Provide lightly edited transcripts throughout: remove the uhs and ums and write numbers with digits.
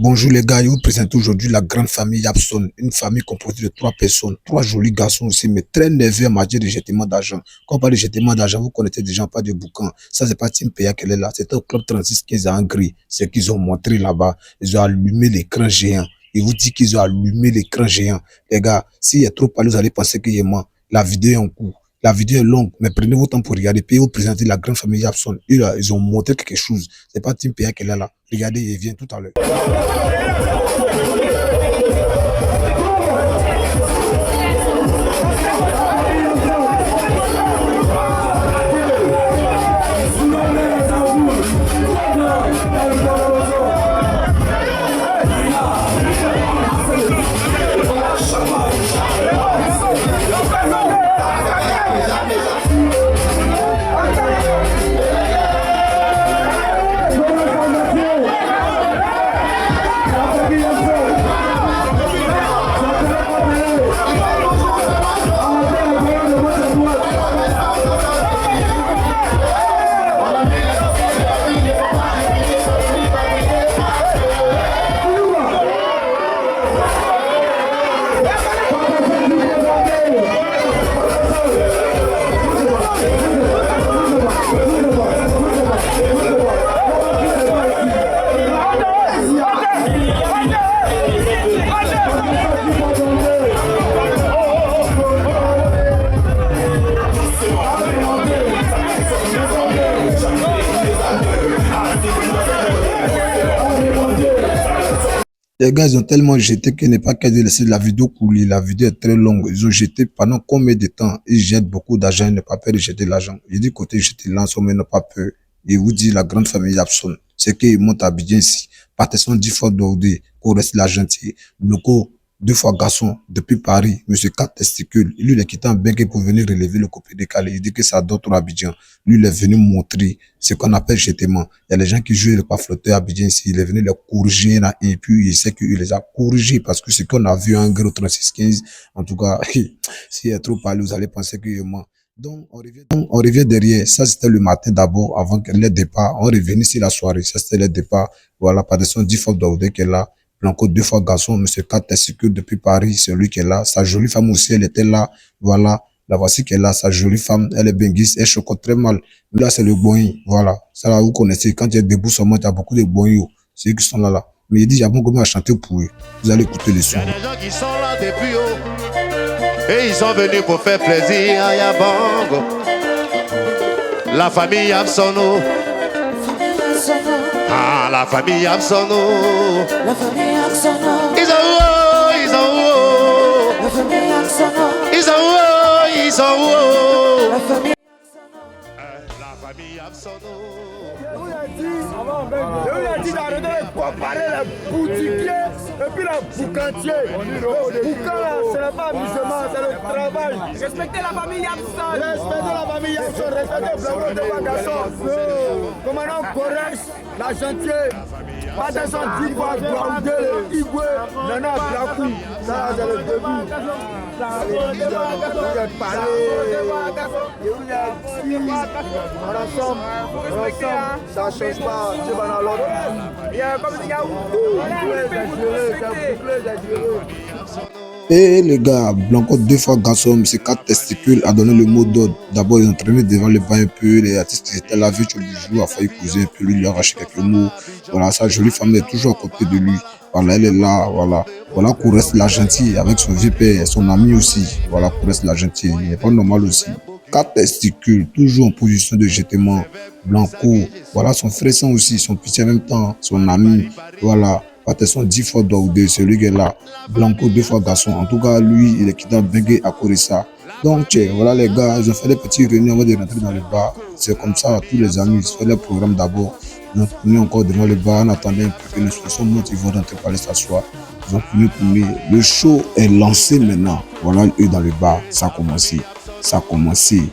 Bonjour les gars, je vous présente aujourd'hui la grande famille Yapson, une famille composée de 3 personnes, 3 jolis garçons aussi, mais très nerveux en matière de jetement d'argent. Quand on parle de jetement d'argent, vous connaissez des gens, pas de boucan. Ça, c'est pas Team PA qu'elle est là, c'est au club 36 15 à Hongrie. C'est qu'ils ont montré là-bas, ils ont allumé l'écran géant. Ils vous disent qu'ils ont allumé l'écran géant. Les gars, s'il y a trop parlé, vous allez penser qu'il est mort. La vidéo est en cours. La vidéo est longue, mais prenez votre temps pour regarder. Puis vous présenter la grande famille Yapson. Ils ont montré quelque chose. C'est pas Team PA qu'elle est là. Regardez, il vient tout à l'heure. Les gars, ils ont tellement jeté qu'il n'est pas qu'à de laisser la vidéo couler. La vidéo est très longue. Ils ont jeté pendant combien de temps? Ils jettent beaucoup d'argent. Ils n'ont pas peur de jeter l'argent. Je dis côté jeter l'argent, mais ils n'ont pas peur. Et vous dit la grande famille Yapson. C'est qu'ils montent à Abidjan ici. Partition 10 fois d'ordre. Qu'on reste la gentille. Bloco 2 fois garçon depuis Paris. Monsieur 4 testicules. Lui, il est quitté en Bengue pour venir relever le copie décalé. Il dit que ça d'autres Abidjan. Lui, il est venu montrer ce qu'on appelle jetement. Il y a les gens qui jouent le pas flotteur à Abidjan ici. Il est venu les corriger là, et puis il sait qu'il les a corrigés parce que ce qu'on a vu en gros 36-15, en tout cas, s'il est trop parlé, vous allez penser qu'il est mort. Donc, on revient derrière. Ça, c'était le matin d'abord, avant que le départ. On revenait ici la soirée. Ça, c'était le départ. Voilà, par des 10 fois d'ordre qu'elle est là. Blanco 2 fois garçon, monsieur 4 testicules depuis Paris, c'est lui qui est là. Sa jolie femme aussi, elle était là. Voilà. La voici qu'elle est là, sa jolie femme, elle est benguiste, elle chocotte très mal. Là, c'est le boing. Voilà. Ça, là, vous connaissez. Quand il y a debout seulement, il y a beaucoup de boing. C'est eux qui sont là. Mais il dit, il y a bon comment à chanter pour eux. Vous allez écouter les sons. Il y a des gens qui sont là depuis haut. Et ils sont venus pour faire plaisir à Yabango. La famille Yapsono. Ah, la famille Yapsono. La famille Yapsono. Ils ont haut, ils ont haut. La famille Yapsono. Ils ont haut, ils ont haut. La famille La famille Yapsono. Je vous ai dit d'arrêter de comparer les boutiquiers et puis les boucantiers. Boucan là, ce n'est pas amusement, c'est le travail. Respectez la famille Yapson. Respectez la famille Yapson, respectez Blanco de Bagasson. Commandant Correx, la gentille. Pas de son d'Ivoire, Blondé, Igwe, Nana Blakou. Ça, c'est le début. Vous êtes parlé. Et vous êtes dit, on ensemble, ça ne change pas. Tu vas dans l'autre. Il y a comme des gars Et les gars, Blanco 2 fois garçon, monsieur 4 testicules a donné le mot d'ordre. D'abord, ils ont traîné devant le banc un peu. Les artistes qui étaient là, vu du jour, a failli causer un peu. Lui, il a arraché quelques mots. Voilà, sa jolie femme est toujours à côté de lui. Voilà, elle est là, voilà. Voilà, qu'on reste la gentille avec son vieux père et son ami aussi. Voilà, qu'on reste la gentille. Il n'est pas normal aussi. 4 testicules, toujours en position de jetement. Blanco, voilà, son frère sang aussi, son petit en même temps, son ami. Voilà. Partition 10 fois d'ordre, celui qui est là. Blanco 2 fois garçon. En tout cas, lui, il est quitté en Bengue à Korissa. Donc, voilà les gars, ils ont fait des petits réunions avant de rentrer dans le bar. C'est comme ça, tous les amis, ils ont fait le programme d'abord. Ils ont tourné encore devant le bar en attendant un peu que les situations montent, ils vont rentrer par aller s'asseoir. Ils ont tourné. Le show est lancé maintenant. Voilà, eux dans le bar, ça a commencé. Ça a commencé.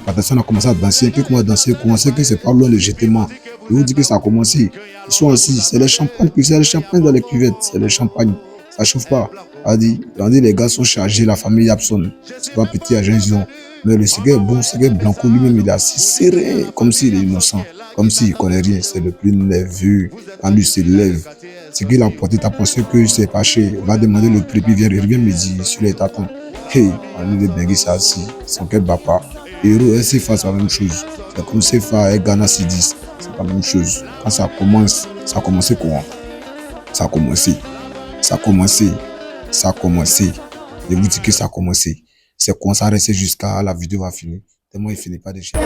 Partition a commencé à danser. Et puis, comment danser? Commencer que c'est pas loin le jetement. Je vous dis que ça a commencé. Ils sont assis, c'est le champagne dans les cuvettes, c'est le champagne. Ça chauffe pas. On dit les gars sont chargés, la famille Yapson. C'est pas petit agent, ils ont. Mais le cigare est bon, cigare Blanco lui-même, il est assis serré, comme s'il est innocent, comme s'il connaît rien. C'est le plus nerveux. Quand lui se lève, Ce qu'il a porté, t'as pensé que c'est pas cher. Va demander le prix, puis il revient me dire sur les tatons. Hey, on est dingue ça aussi. Sans qu'elle bat pas. Héros et CFA, c'est la même chose. C'est comme CFA et Ghana C10. C'est la même chose. Quand ça commence, ça a commencé comment? Ça a commencé. Ça a commencé. Ça a commencé. Je vous dis que ça a commencé. C'est comme ça rester jusqu'à la vidéo va finir. Tellement il finit pas de chier.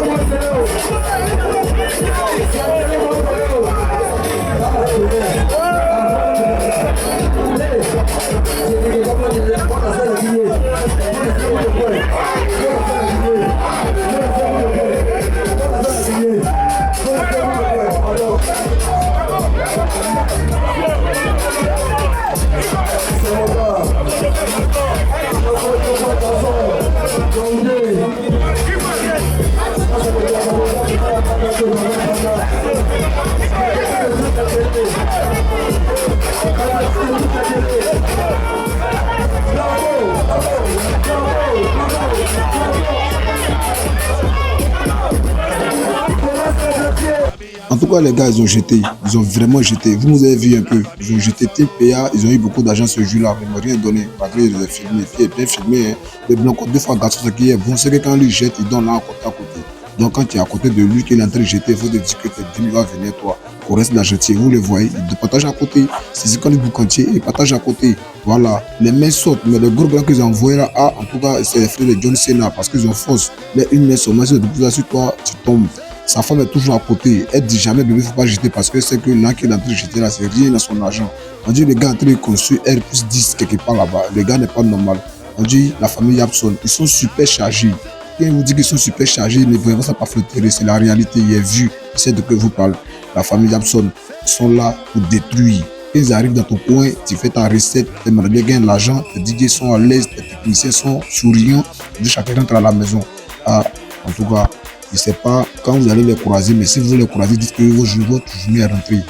En tout cas, les gars, ils ont jeté. Ils ont vraiment jeté. Vous nous avez vu un peu. Ils ont jeté Team PA. Ils ont eu beaucoup d'argent ce jour-là. Mais ils m'ont rien donné. Malgré qu'ils ont filmé. Puis, bien filmé. Hein. Le Blanco, 2 fois garçon, ce qui est bon, c'est que quand lui jette, il donne là à côté. Donc, quand tu es à côté de lui, qu'il est en train de jeter, il faut te dire que tes 10 000 va venir, toi. Qu'on reste la gentil. Vous le voyez. Il partage à côté. C'est quand les boucantiers, il partage à côté. Voilà. Les mains sautent. Mais le gros blanc qu'ils ont envoyé là, en tout cas, c'est les frères de John Cena. Parce qu'ils ont force. Mais une main sur moi, si tu sur toi, tu tombes. Sa femme est toujours à côté. Elle dit jamais, bébé, il ne faut pas jeter parce que c'est que là qui est en train de jeter là, c'est rien dans son argent. On dit le gars est en train de construire R+10 quelque part là-bas. Le gars n'est pas normal. On dit la famille Yapson, ils sont super chargés. Quand il vous dit qu'ils sont super chargés, ne voyez pas ça pas flotter. C'est la réalité, il est vu. C'est de que vous parlez. La famille Yapson, ils sont là pour détruire. Quand ils arrivent dans ton coin, tu fais ta recette, tu aimerais bien gagner de l'argent, tes DJ sont à l'aise, tes techniciens sont souriants. Chacun rentre à la maison. Ah, en tout cas, je ne sais pas quand vous allez les croiser, mais si vous les croisez, dites que votre journée est rentrée.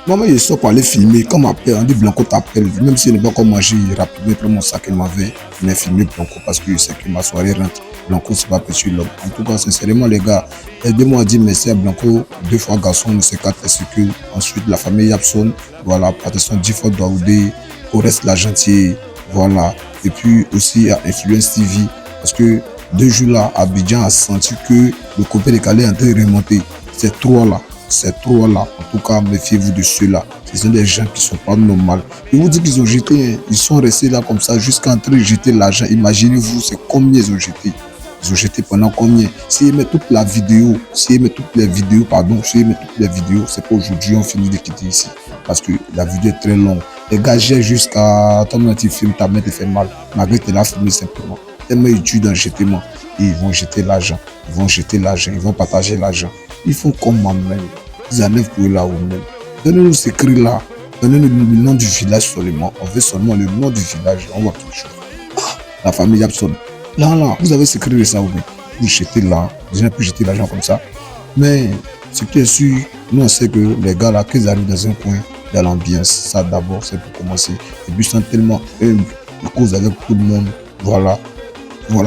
Moi, je sors pour aller filmer. Comme m'appelle, on dit Blanco t'appelle. Même s'il n'est pas comme manger rapidement, prends mon sac et m'en vais. Je vais filmer Blanco parce que je sais que ma soirée rentre. Blanco, c'est pas petit l'homme. En tout cas, sincèrement, les gars, aidez-moi à dire merci à Blanco. 2 fois garçon, M. 4 testicules. Ensuite, la famille Yapson. Voilà, protection 10 fois Daoudé. Au reste, la gentille. Voilà. Et puis aussi à Influence TV. Parce que 2 jours là, Abidjan a senti que le copain de Calais est en train de remonter. C'est trop là. C'est trop là. En tout cas, méfiez-vous de ceux-là. Ce sont des gens qui ne sont pas normaux. Ils vous disent qu'ils ont jeté. Hein. Ils sont restés là comme ça jusqu'à en train de jeter l'argent. Imaginez-vous, c'est combien ils ont jeté. Ils ont jeté pendant combien? S'ils mettent toute la vidéo, s'ils mettent toutes les vidéos, c'est pas aujourd'hui on finit de quitter ici. Parce que la vidéo est très longue. Les gars jettent jusqu'à ton petit film, ta main te fait mal. Malgré que tu l'as filmé simplement. Tellement ils tuent dans le jetement. Ils vont jeter l'argent. Ils vont partager l'argent. Ils font comme moi-même. Ils enlèvent pour là ou même. Donnez-nous ce cri-là. Donnez-nous le nom du village seulement. On veut seulement le nom du village. On voit quelque chose. Ah, la famille Yapson. Là, vous avez ce cri de ça ou bien. Vous jetez là. Vous n'avez plus jeter l'argent comme ça. Mais ce qui est sûr, nous on sait que les gars là, qu'ils arrivent dans un coin, il y a l'ambiance. Ça d'abord, c'est pour commencer. Et puis ils sont tellement humbles. Ils causent avec tout le monde. Voilà,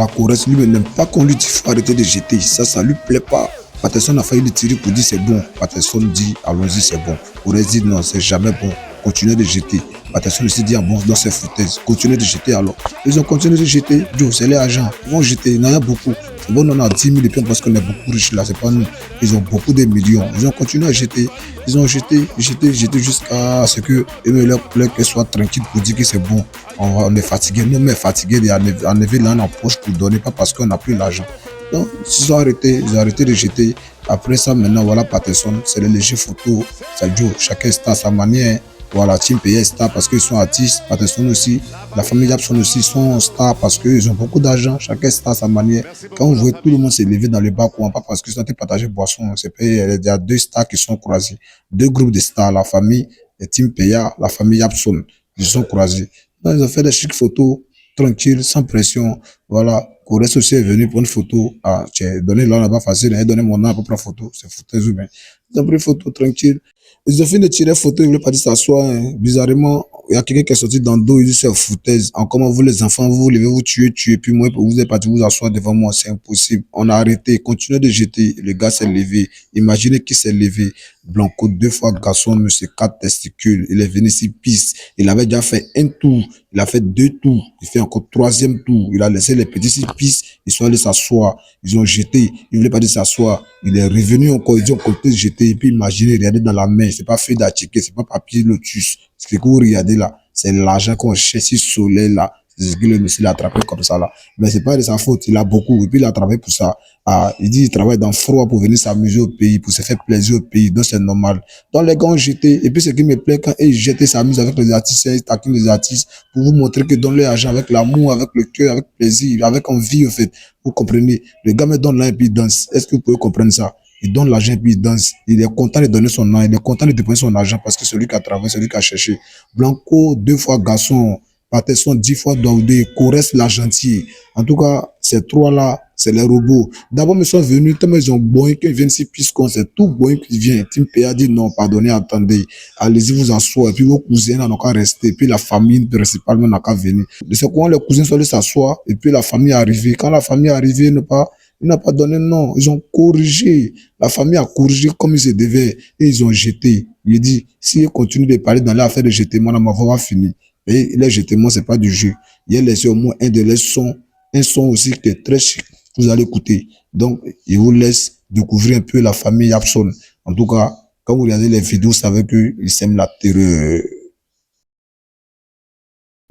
qu'on reste lui n'aime pas qu'on lui dit qu'il faut arrêter de jeter. Ça lui plaît pas. Patterson a failli le tirer pour dire c'est bon. Patterson dit allons-y, c'est bon. Corrèze dit non, c'est jamais bon. Continuez de jeter. Patterson aussi dit ah bon, dans ces foutaises. Continuez de jeter alors. Ils ont continué de jeter. Joe, c'est les agents. Ils vont jeter. Il y en a beaucoup. C'est bon, on a 10 000 et puis parce qu'on est beaucoup riches là. C'est pas nous. Ils ont beaucoup de millions. Ils ont continué à jeter. Ils ont jeté jusqu'à ce que leur cœur soit tranquille pour dire que c'est bon. On est fatigué. Nous, on est fatigué d'enlever là en poche pour donner, pas parce qu'on n'a plus l'argent. Donc, ils ont arrêté de jeter. Après ça, maintenant, voilà, Patterson, c'est les légers photos. C'est Joe, chacun est à sa manière. Voilà, Team PA est star parce qu'ils sont artistes. Patterson aussi, la famille Yapson aussi sont stars parce qu'ils ont beaucoup d'argent. Chacun est star à sa manière. Quand vous voyez tout le monde s'élever dans le bas, pas parce qu'ils sont en train de partager boisson. Il y a 2 stars qui sont croisés. 2 groupes de stars, la famille Team PA, la famille Yapson. Ils sont croisés. Donc, ils ont fait des chic photos, tranquilles, sans pression. Voilà. Corrèze aussi est venu pour une photo. Ah, tu as donné là-bas facile, donné mon nom pour prendre photo. C'est foutaise ou bien. Ils ont pris une photo tranquille. Ils ont fait de tirer photo, ils voulaient pas dire s'asseoir. Hein. Bizarrement, il y a quelqu'un qui est sorti dans le dos, il dit c'est foutaise. En comment vous les enfants, vous levez, vous tuez, puis moi, vous êtes parti vous asseoir devant moi, c'est impossible. On a arrêté, continuez de jeter. Le gars s'est levé. Imaginez qui s'est levé. Blanco, 2 fois garçon, monsieur, 4 testicules. Il est venu ici, pisse. Il avait déjà fait un tour. Il a fait 2 tours. Il fait encore 3e tour. Il a laissé les petits ici, pisse. Ils sont allés s'asseoir. Ils ont jeté. Il voulait pas dire s'asseoir. Il est revenu encore. Ils ont continué de jeter. Et puis imaginez, regardez dans la main. C'est pas fait d'attiquer. C'est pas papier lotus. Ce que vous regardez là, c'est l'argent qu'on cherche sur soleil là. C'est ce que le monsieur l'a attrapé comme ça là. Mais c'est pas de sa faute. Il a beaucoup. Et puis il a travaillé pour ça. Ah, il dit il travaille dans le froid pour venir s'amuser au pays, pour se faire plaisir au pays. Donc c'est normal. Donc les gars ont jeté. Et puis ce qui me plaît quand ils jettent, s'amusent avec les artistes, ils taquinent les artistes pour vous montrer que dans leur argent avec l'amour, avec le cœur, avec plaisir, avec envie en fait. Vous comprenez? Le gars me donne là et puis il danse. Est-ce que vous pouvez comprendre ça? Il donne l'argent et puis il danse. Il est content de donner son nom. Il est content de dépenser son argent parce que celui qui a travaillé, celui qui a cherché. Blanco, 2 fois garçon. Patterson, 10 fois Daoudé. Corès, l'argentier. En tout cas, ces 3-là, c'est les robots. D'abord, ils sont venus, tellement ils ont boing, qu'ils viennent ici, puisqu'on c'est tout boing qui vient. Tim P a dit non, pardonnez, attendez. Allez-y, vous asseoir. Et puis vos cousins n'ont qu'à rester. Et puis la famille, principalement, n'a qu'à venir. De ce coin, les cousins sont allés s'asseoir. Et puis la famille est arrivée. Quand la famille est arrivée, il n'a pas donné non. Ils ont corrigé. La famille a corrigé comme ils se devaient. Et ils ont jeté. Il dit, s'ils continuent de parler dans l'affaire de jeter, mon amour va finir. Et les jetements, c'est pas du jeu. Il y a laissé au moins un de les sons, un son aussi qui est très chic. Vous allez écouter. Donc, il vous laisse découvrir un peu la famille Yapson. En tout cas, quand vous regardez les vidéos, vous savez qu'ils sèment la terreur.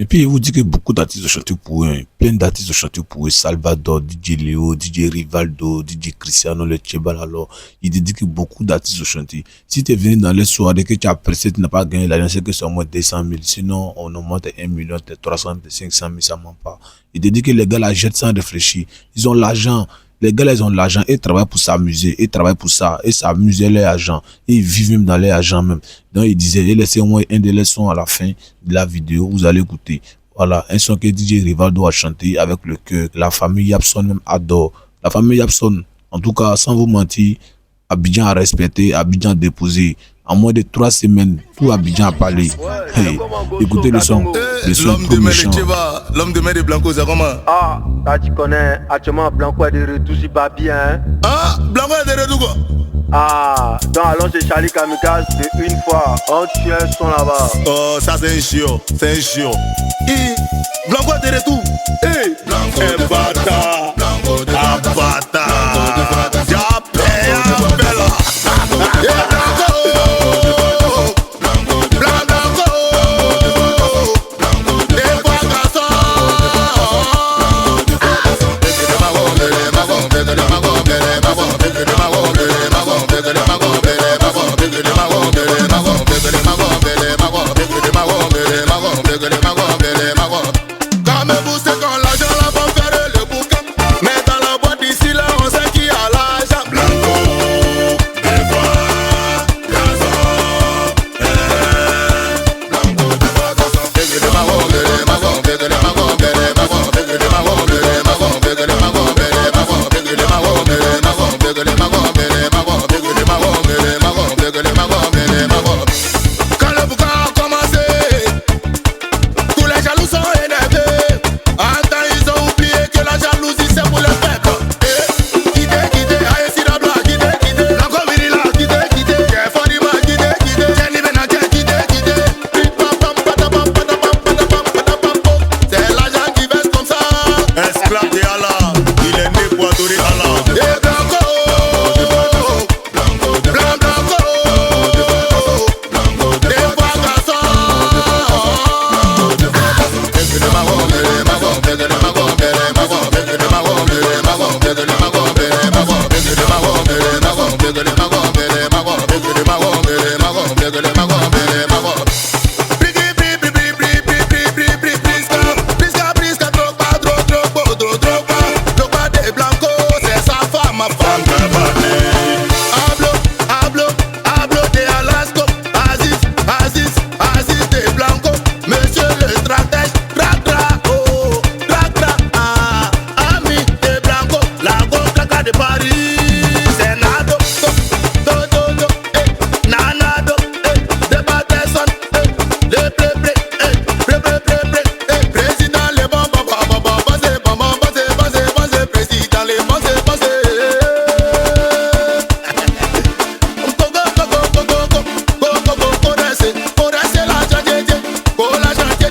Et puis, il vous dit que beaucoup d'artistes ont chanté pour eux, plein d'artistes ont chanté pour eux, Salvador, DJ Léo, DJ Rivaldo, DJ Cristiano, le Tchébal, alors, il dit que beaucoup d'artistes ont chanté. Si tu es venu dans les soirées que tu as apprécié, tu n'as pas gagné l'argent, c'est que c'est au moins 200 000, sinon, on augmente 1 million, 300 000, 500 000, ça ne ment pas. Il te dit que les gars la jettent sans réfléchir, ils ont l'argent. Les gars, ils ont l'argent, ils travaillent pour s'amuser, ils travaillent pour ça, ils s'amusent leur argent, ils vivent même dans leur argent même. Donc, il disait, il laissait au moins un de les sons à la fin de la vidéo, vous allez écouter. Voilà, un son que DJ Rivaldo a chanté avec le cœur, la famille Yapson même adore. La famille Yapson, en tout cas, sans vous mentir, Abidjan a respecté, Abidjan a déposé. En moins de 3 semaines, tout Abidjan a parlé. Hey, écoutez le son trop méchant. L'homme de main de Blanco, c'est comment? Ah, là tu connais, actuellement Blanco est de retour sur papier, hein. Ah, Blanco est de retour quoi? Ah, donc allons chez Charlie Kamikaze de une fois, on tue un son là-bas. Oh, ça c'est un chiot, c'est un chiot. Blanco est de retour. Hey, Blanco est bâtard. Blanco de bâtard. Ya paye, bella. Quand même vous c'est quand l'argent là va faire le bouquin. Mais dans la boîte d'ici là on sait qui a l'argent.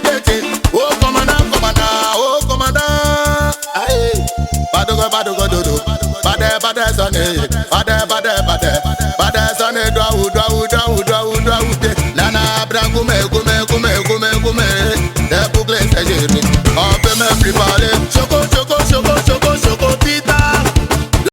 tete. Oh commandant, oh commandant. Aïe. Badogo dodo. Bade sonne. Bade sonne. Doa ou te. Nana brangume.